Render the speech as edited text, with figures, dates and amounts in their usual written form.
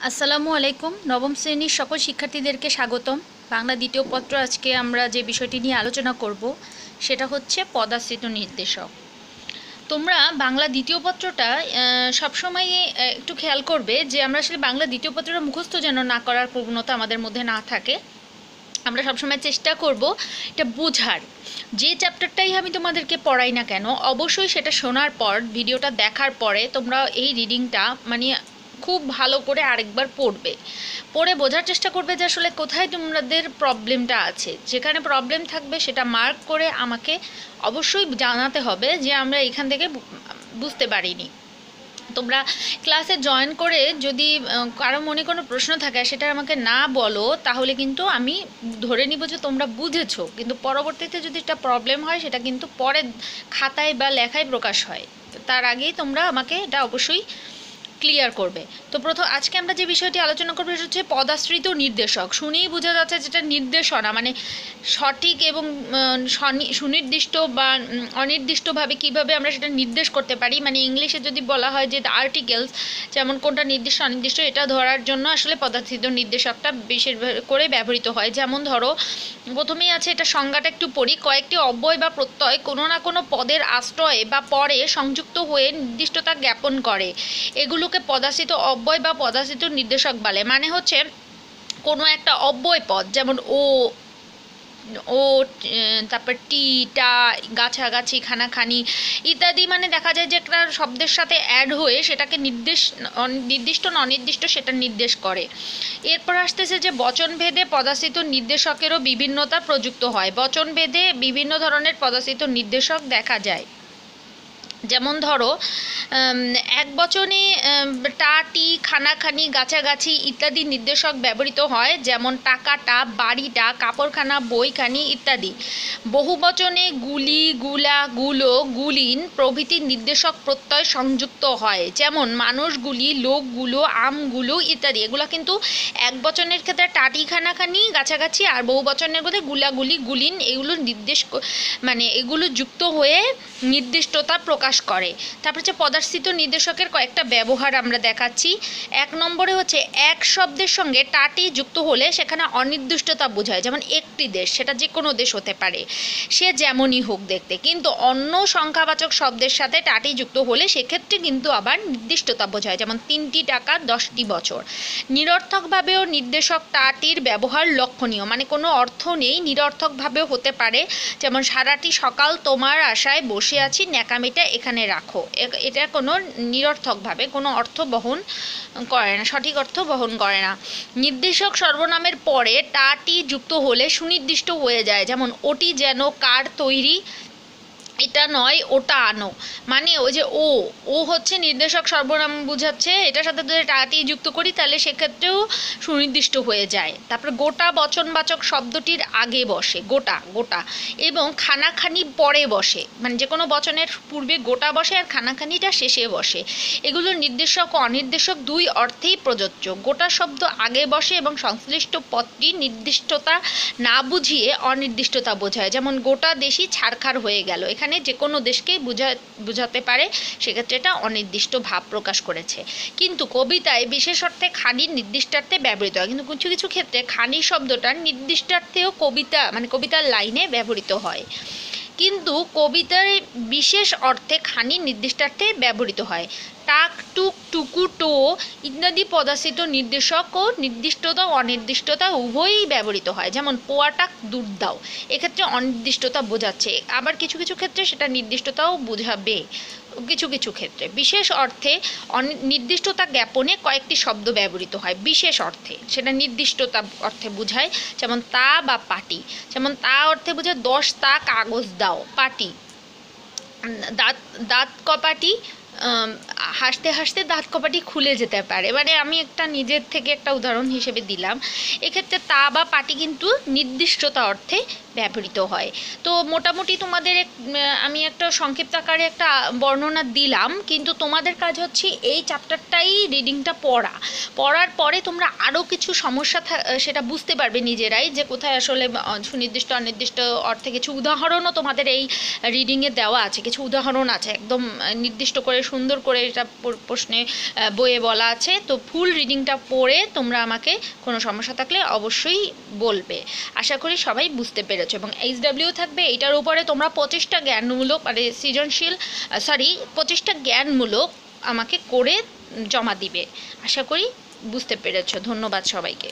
আসসালামু আলাইকুম। নবম শ্রেণীর সকল শিক্ষার্থীদেরকে স্বাগতম। বাংলা দ্বিতীয় পত্র আজকে আমরা যে বিষয়টি নিয়ে আলোচনা করব সেটা হচ্ছে পদাশ্রিত নির্দেশক। তোমরা বাংলা দ্বিতীয় পত্রটা সবসময় একটু খেয়াল করবে যে আমরা আসলে বাংলা দ্বিতীয় পত্রটা মুখস্থ যেন না করার প্রবণতা আমাদের মধ্যে না থাকে। আমরা সবসময় চেষ্টা করব এটা বোঝার। যে চ্যাপ্টারটাই আমি তোমাদেরকে পড়াই না কেন, অবশ্যই সেটা শোনার পর, ভিডিওটা দেখার পরে তোমরা এই রিডিংটা খুব ভালো করে আরেকবার পড়ে বোঝার চেষ্টা করবে যে আসলে কোথায় তোমাদের প্রবলেমটা আছে। যেখানে প্রবলেম থাকবে সেটা মার্ক করে আমাকে অবশ্যই জানাতে হবে যে আমরা এখান থেকে বুঝতে পারিনি। তোমরা ক্লাসে জয়েন করে যদি কারো মনে কোনো প্রশ্ন থাকে সেটা আমাকে না বলো, তাহলে কিন্তু আমি ধরে নিব যে তোমরা বুঝেছো, কিন্তু পরবর্তীতে যদি একটা প্রবলেম হয় সেটা কিন্তু পরে খাতায় বা লেখায় প্রকাশ হয়। তার আগেই তোমরা আমাকে এটা অবশ্যই ক্লিয়ার করবে। তো আজকে আমরা যে বিষয়টি আলোচনা করবো সেটা হচ্ছে পদাশ্রিত নির্দেশক। শুনেই বোঝা যাচ্ছে যেটা নির্দেশনা, সঠিক এবং সুনির্দিষ্ট বা অনির্দিষ্টভাবে কিভাবে আমরা সেটা নির্দেশ করতে পারি। ইংলিশে যদি বলা হয় যে দ্য আর্টিকেলস, যেমন কোনটা নির্দিষ্ট অনির্দিষ্ট, এটা ধরার জন্য আসলে পদাশ্রিত নির্দেশকটা বিশেষ করে ব্যবহৃত হয়। যেমন ধরো, প্রথমেই আছে, এটা সংজ্ঞাটা একটু পড়ি। কয়েকটি অব্যয় বা প্রত্যয় কোনো না কোনো পদের আশ্রয়ে বা পরে সংযুক্ত হয়ে নির্দিষ্টতা জ্ঞাপন করে, এগুলোকে পদাশ্রিত অব্যয় বা পদাশ্রিত নির্দেশক বলে। মানে হচ্ছে কোনো একটা অব্যয় পদ, যেমন ও, তারপর টি, টা, গাছাগাছি, খানাখানি ইত্যাদি, দেখা যায় যে একটা শব্দের সাথে অ্যাড হয়ে সেটাকে নির্দিষ্ট না অনির্দিষ্ট সেটা নির্দেশ করে। এরপর আসতেছে যে বচনভেদে পদাশ্রিত নির্দেশকেরও বিভিন্নতা প্রযুক্ত হয়। বচনভেদে বিভিন্ন ধরনের পদাশ্রিত নির্দেশক দেখা যায়। যেমন ধরো, এক বচনে টা, টি, খানাখানি, গাছাগাছি ইত্যাদি নির্দেশক ব্যবহৃত হয়, যেমন টাকাটা, বাড়িটা, কাপড়খানা, বইখানি ইত্যাদি। বহু বচনে গুলি, গুলা, গুলো, গুলিন প্রভৃতি নির্দেশক প্রত্যয় সংযুক্ত হয়, যেমন মানুষগুলি, লোকগুলো, আমগুলো ইত্যাদি। এগুলো কিন্তু এক বচনের ক্ষেত্রে টাটি, খানাখানি, গাছাগাছি, আর বহু বচনের মধ্যে গুলাগুলি, গুলিন, এগুলো এগুলো যুক্ত হয়ে নির্দিষ্টতা প্রকাশ করে। তারপর হচ্ছে পদাশ্রিত নির্দেশকের কয়েকটা ব্যবহার আমরা দেখাচ্ছি। এক নম্বরে হচ্ছে, এক শব্দের সঙ্গে টাটি যুক্ত হলে সেখানে অনির্দিষ্টতা বোঝায়। যেমন একটি দেশ, সেটা যে কোনো দেশ হতে পারে, সে যেমনই হোক দেখতে, কিন্তু অন্য সংখ্যাবাচক শব্দের সাথে টাটি যুক্ত হলে সেক্ষেত্রে কিন্তু আবার নির্দিষ্টতা বোঝায়। যেমন 3টি টাকা, 10টি বছর। নিরর্থকভাবেও নির্দেশক টাটির ব্যবহার লক্ষণীয়, কোনো অর্থ নেই, নিরর্থকভাবেও হতে পারে। যেমন সারাটি সকাল তোমার আশায় বসে আছি, ন্যাকামিটা এখানে রাখো। এটা কোনো নিরর্থকভাবে কোনো অর্থ বহন করে না, সঠিক অর্থ বহন করে না। নির্দেশক সর্বনামের পরে টাটি যুক্ত হলে সুনির্দিষ্ট হয়ে যায়। যেমন ওটি যেন কার তৈরি, এটা নয় ওটা আনো। ওই যে ও হচ্ছে নির্দেশক সর্বনাম বুঝাচ্ছে, এটার সাথে যদি টাটি যুক্ত করি তাহলে সেক্ষেত্রেও সুনির্দিষ্ট হয়ে যায়। তারপর গোটা বচনবাচক শব্দটির আগে বসে, গোটা গোটা, এবং খানাখানি পরে বসে। যে কোনো বচনের পূর্বে গোটা বসে আর খানাখানিটা শেষে বসে। এগুলো নির্দেশক ও অনির্দেশক দুই অর্থেই প্রযোজ্য। গোটা শব্দ আগে বসে এবং সংশ্লিষ্ট পদটি নির্দিষ্টতা না বুঝিয়ে অনির্দিষ্টতা বোঝায়। যেমন গোটা দেশই ছারখার হয়ে গেল, এখানে যে কোনো দেশকেই বোঝাতে পারে, সেক্ষেত্রে এটা অনির্দিষ্ট ভাব প্রকাশ করেছে। কিন্তু কবিতায় বিশেষ অর্থে খানির নির্দিষ্টার্থে ব্যবহৃত হয়, কিন্তু কিছু কিছু ক্ষেত্রে খানি শব্দটা নির্দিষ্টার্থেও কবিতার লাইনে ব্যবহৃত হয়। কিন্তু কবিতার বিশেষ অর্থে খানি নির্দিষ্টার্থে ব্যবহৃত হয়। টাক, টুক, টুকু, টো ইত্যাদি পদাশ্রিত নির্দেশক ও নির্দিষ্টতা ও অনির্দিষ্টতা উভয়ই ব্যবহৃত হয়। যেমন পোয়াটাক, দুধ দাও, এক্ষেত্রে অনির্দিষ্টতা বোঝাচ্ছে, আবার কিছু কিছু ক্ষেত্রে সেটা নির্দিষ্টতাও বোঝাবে। কিছু কিছু ক্ষেত্রে বিশেষ অর্থে নির্দিষ্টতা জ্ঞাপনে কয়েকটি শব্দ ব্যবহৃত হয়। বিশেষ অর্থে সেটা নির্দিষ্টতা অর্থে বোঝায়, যেমন তা বা পাটি। যেমন তা অর্থে বোঝায় 10 তা কাগজ দাও। পাটি, দাঁত কপাটি, হাসতে হাসতে দাঁত কপাটি খুলে যেতে পারে। আমি একটা নিজের থেকে একটা উদাহরণ হিসেবে দিলাম। এক্ষেত্রে তা বা পাটি কিন্তু নির্দিষ্টতা অর্থে ব্যবহৃত হয়। তো মোটামুটি তোমাদের আমি একটা সংক্ষিপ্ত আকারে একটা বর্ণনা দিলাম, কিন্তু তোমাদের কাজ হচ্ছে এই চ্যাপ্টারটাই রিডিংটা পড়ার পরে তোমরা আরও কিছু সমস্যা সেটা বুঝতে পারবে নিজেরাই, যে কোথায় আসলে সুনির্দিষ্ট অনির্দিষ্ট অর্থে কিছু উদাহরণও তোমাদের এই রিডিংয়ে দেওয়া আছে। কিছু উদাহরণ আছে একদম নির্দিষ্ট করে সুন্দর করে এটা প্রশ্নে বইয়ে বলা আছে। তো ফুল রিডিংটা পড়ে তোমরা আমাকে কোনো সমস্যা থাকলে অবশ্যই বলবে। আশা করি সবাই বুঝতে পেরেছো। এবং HW থাকবে, এটার উপরে তোমরা 25টা জ্ঞানমূলক মানে সৃজনশীল 25টা জ্ঞানমূলক আমাকে করে জমা দিবে। আশা করি বুঝতে পেরেছো। ধন্যবাদ সবাইকে।